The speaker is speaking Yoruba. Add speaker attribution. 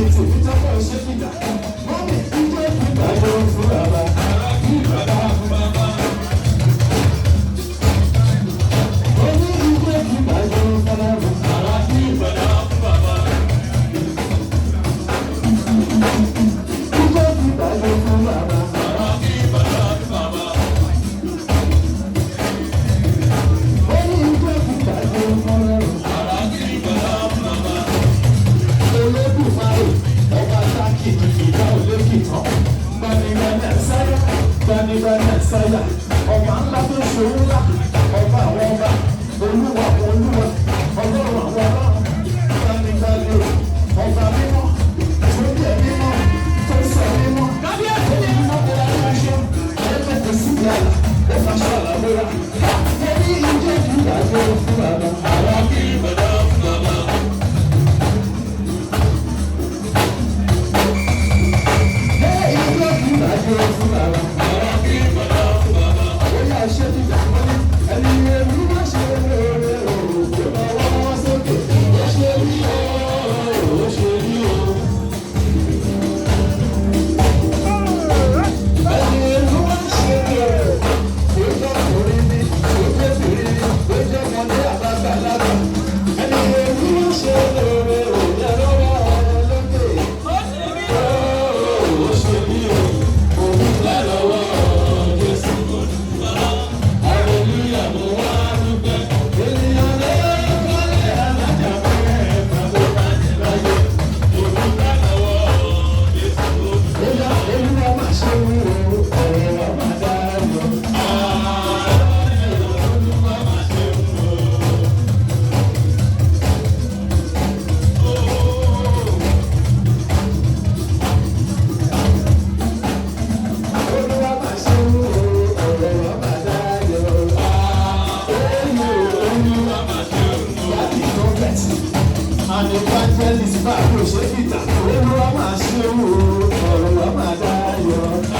Speaker 1: mi tèmi tọ́pọ̀ ṣé kìdá. Mọ́mì ìjọ ìgbà yóò fún bàbá. Kí bàbá fún bàbá. Ó ní ìjọ ìgbà yóò fún bàbá. Kí bàbá fún bàbá. Ìjọ ìgbà yóò fún bàbá. Kí bàbá fún bàbá. Ó ní ìjọ ìgbà yóò fún bàbá. Sáyà ọba ńlá tó ṣòro ńlá ọba àwọn ọba olúwa àwọn olúwa ọlọ́run àwọn ọlọ́run gbanigbanio ọba mímọ́ tó jẹ́ mímọ́ tó sọ mímọ́ kábíyèsí ni mímọ́ tó dájú aṣọ ẹgbẹ́ sí ìyàlá ó fàṣọ àlàbóra ẹni ìjẹ́ ìdájọ́ fún bàbá àwọn kì í bàbá fún bàbá. Ìjẹ́ ìdájọ́ fún bàbá. An evangelist bá kò ṣe fìtà, olúwa máa ṣe wò ó, ọ̀rọ̀ wa máa dáyọ̀.